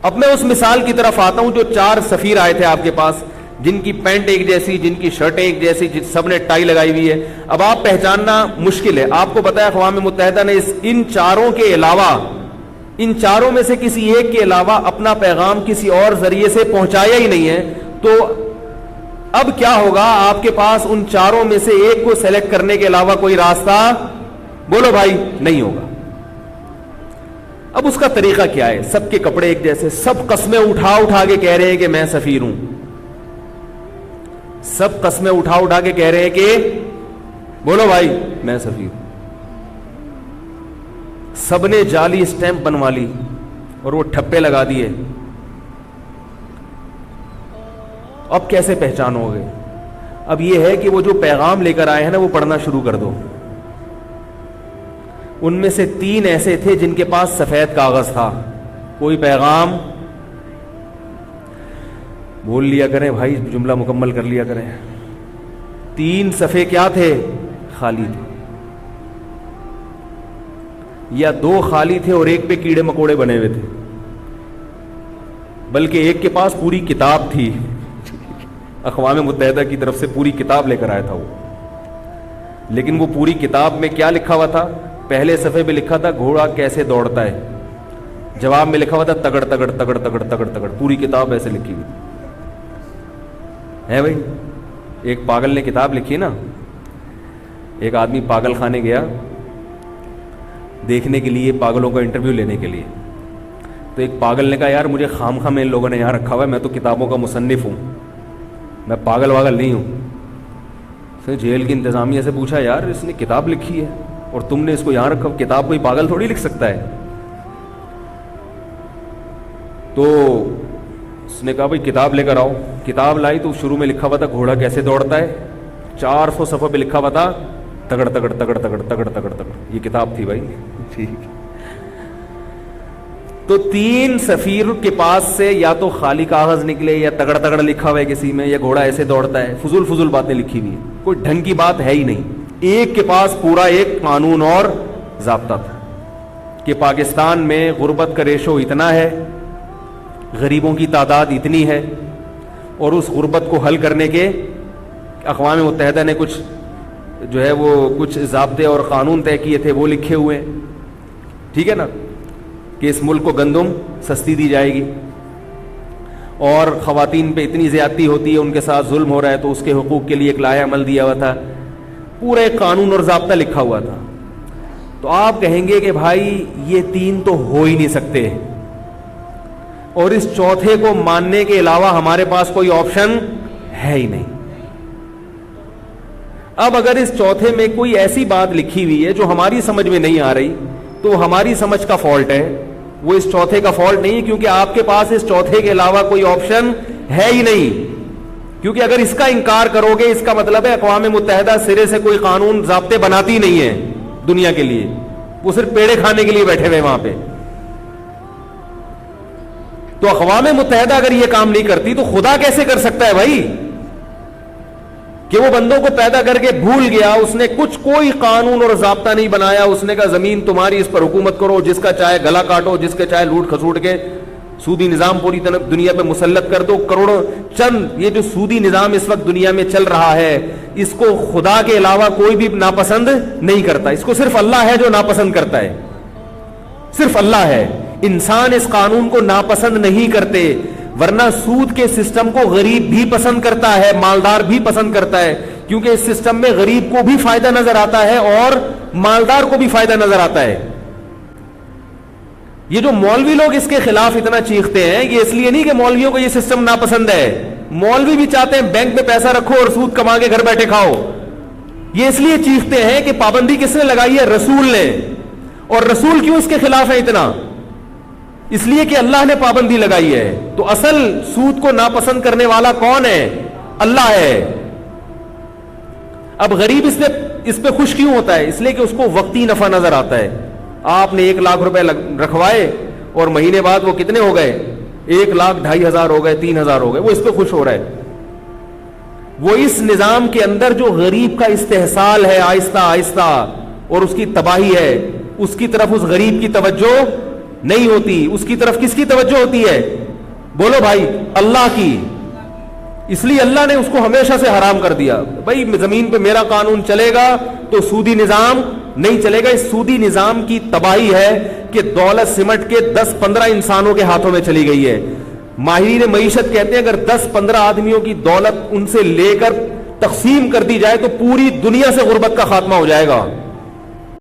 اب میں اس مثال کی طرف آتا ہوں جو 4 سفیر آئے تھے آپ کے پاس، جن کی پینٹ ایک جیسی، جن کی شرٹیں ایک جیسی، سب نے ٹائی لگائی ہوئی ہے. اب آپ پہچاننا مشکل ہے. آپ کو پتا ہے اقوام متحدہ نے ان چاروں کے علاوہ، ان چاروں میں سے کسی ایک کے علاوہ اپنا پیغام کسی اور ذریعے سے پہنچایا ہی نہیں ہے. تو اب کیا ہوگا؟ آپ کے پاس ان چاروں میں سے ایک کو سلیکٹ کرنے کے علاوہ کوئی راستہ، بولو بھائی، نہیں ہوگا. اب اس کا طریقہ کیا ہے؟ سب کے کپڑے ایک جیسے، سب قسمیں اٹھا اٹھا کے کہہ رہے ہیں کہ میں سفیر ہوں. سب قسمیں اٹھا اٹھا کے کہہ رہے ہیں کہ بولو بھائی میں سفیر ہوں. سب نے جعلی اسٹیمپ بنوا لی اور وہ ٹھپے لگا دیے. اب کیسے پہچانو گے؟ اب یہ ہے کہ وہ جو پیغام لے کر آئے ہیں نا، وہ پڑھنا شروع کر دو. ان میں سے 3 ایسے تھے جن کے پاس سفید کاغذ تھا. کوئی پیغام بول لیا کریں بھائی، جملہ مکمل کر لیا کریں. 3 صفحے کیا تھے؟ خالی تھے، یا 2 خالی تھے اور ایک پہ کیڑے مکوڑے بنے ہوئے تھے. بلکہ ایک کے پاس پوری کتاب تھی، اقوام متحدہ کی طرف سے پوری کتاب لے کر آیا تھا وہ. لیکن وہ پوری کتاب میں کیا لکھا ہوا تھا؟ پہلے صفحے پہ لکھا تھا گھوڑا کیسے دوڑتا ہے، جواب میں لکھا ہوا تھا تگڑ تگڑ تگڑ تگڑ تگڑ تگڑ. پوری کتاب ایسے لکھی ہوئی ہے بھائی. ایک پاگل نے کتاب لکھی نا، ایک آدمی پاگل خانے گیا دیکھنے کے لیے، پاگلوں کا انٹرویو لینے کے لیے. تو ایک پاگل نے کہا یار مجھے خام خام ان لوگوں نے یہاں رکھا ہوا ہے، میں تو کتابوں کا مصنف ہوں، میں پاگل واگل نہیں ہوں. اس نے جیل کی انتظامیہ سے پوچھا یار اس نے کتاب لکھی ہے اور تم نے اس کو یہاں رکھا، کتاب کوئی پاگل تھوڑی لکھ سکتا ہے. تو اس نے کہا بھائی کتاب لے کر آؤ. کتاب لائی تو شروع میں لکھا ہوا تھا گھوڑا کیسے دوڑتا ہے، 400 صفحے پہ لکھا ہوا تھا تگڑ تگڑ تگڑ تگڑ تگڑ تگڑ تگڑ. یہ کتاب تھی بھائی. ٹھیک. تو 3 سفیر کے پاس سے یا تو خالی کاغذ نکلے، یا تگڑ تگڑ لکھا ہوا ہے کسی میں، یا گھوڑا ایسے دوڑتا ہے. فضول فضول باتیں لکھی ہوئی ہیں، کوئی ڈھنگ کی بات ہے ہی نہیں. ایک کے پاس پورا ایک قانون اور ضابطہ تھا کہ پاکستان میں غربت کا ریشو اتنا ہے، غریبوں کی تعداد اتنی ہے، اور اس غربت کو حل کرنے کے اقوام متحدہ نے کچھ جو ہے وہ کچھ ضابطے اور قانون طے کیے تھے، وہ لکھے ہوئے ہیں. ٹھیک ہے نا، کہ اس ملک کو گندم سستی دی جائے گی، اور خواتین پہ اتنی زیادتی ہوتی ہے، ان کے ساتھ ظلم ہو رہا ہے، تو اس کے حقوق کے لیے ایک لائحہ عمل دیا ہوا تھا. پورا ایک قانون اور ضابطہ لکھا ہوا تھا. تو آپ کہیں گے کہ بھائی یہ 3 تو ہو ہی نہیں سکتے، اور اس چوتھے کو ماننے کے علاوہ ہمارے پاس کوئی آپشن ہے ہی نہیں. اب اگر اس چوتھے میں کوئی ایسی بات لکھی ہوئی ہے جو ہماری سمجھ میں نہیں آ رہی، تو ہماری سمجھ کا فالٹ ہے، وہ اس چوتھے کا فالٹ نہیں ہے، کیونکہ آپ کے پاس اس چوتھے کے علاوہ کوئی آپشن ہے ہی نہیں. کیونکہ اگر اس کا انکار کرو گے، اس کا مطلب ہے اقوام متحدہ سرے سے کوئی قانون ضابطے بناتی نہیں ہے دنیا کے لیے، وہ صرف پیڑے کھانے کے لیے بیٹھے ہوئے وہاں پہ. تو اقوام متحدہ اگر یہ کام نہیں کرتی تو خدا کیسے کر سکتا ہے بھائی؟ کہ وہ بندوں کو پیدا کر کے بھول گیا، اس نے کوئی قانون اور ضابطہ نہیں بنایا. اس نے کہا زمین تمہاری، اس پر حکومت کرو، جس کا چاہے گلا کاٹو، جس کا چاہے لوٹ کھسوٹ کے سودی نظام پوری طرح دنیا پہ مسلط کر دو. کروڑوں چند یہ جو سودی نظام اس وقت دنیا میں چل رہا ہے، اس کو خدا کے علاوہ کوئی بھی ناپسند نہیں کرتا. اس کو صرف اللہ ہے جو ناپسند کرتا ہے، صرف اللہ ہے. انسان اس قانون کو ناپسند نہیں کرتے، ورنہ سود کے سسٹم کو غریب بھی پسند کرتا ہے، مالدار بھی پسند کرتا ہے، کیونکہ اس سسٹم میں غریب کو بھی فائدہ نظر آتا ہے اور مالدار کو بھی فائدہ نظر آتا ہے. یہ جو مولوی لوگ اس کے خلاف اتنا چیختے ہیں، یہ اس لیے نہیں کہ مولویوں کو یہ سسٹم ناپسند ہے. مولوی بھی چاہتے ہیں بینک میں پیسہ رکھو اور سود کما کے گھر بیٹھے کھاؤ. یہ اس لیے چیختے ہیں کہ پابندی کس نے لگائی ہے؟ رسول نے. اور رسول کیوں اس کے خلاف ہے اتنا؟ اس لیے کہ اللہ نے پابندی لگائی ہے. تو اصل سود کو ناپسند کرنے والا کون ہے؟ اللہ ہے. اب غریب اس پہ خوش کیوں ہوتا ہے؟ اس لیے کہ اس کو وقتی نفع نظر آتا ہے. آپ نے 1 لاکھ روپے رکھوائے اور مہینے بعد وہ کتنے ہو گئے؟ 1,02,500 ہو گئے، 3,000 ہو گئے. وہ اس پہ خوش ہو رہا ہے. وہ اس نظام کے اندر جو غریب کا استحصال ہے آہستہ آہستہ اور اس کی تباہی ہے، اس کی طرف اس غریب کی توجہ نہیں ہوتی. اس کی طرف کس کی توجہ ہوتی ہے؟ بولو بھائی, اللہ کی. اس لیے اللہ نے اس کو ہمیشہ سے حرام کر دیا. بھائی زمین پہ میرا قانون چلے گا تو سودی نظام نہیں چلے گا. اس سودی نظام کی تباہی ہے کہ دولت سمٹ کے 10-15 انسانوں کے ہاتھوں میں چلی گئی ہے. ماہرین معیشت کہتے ہیں اگر 10-15 آدمیوں کی دولت ان سے لے کر تقسیم کر دی جائے تو پوری دنیا سے غربت کا خاتمہ ہو جائے گا.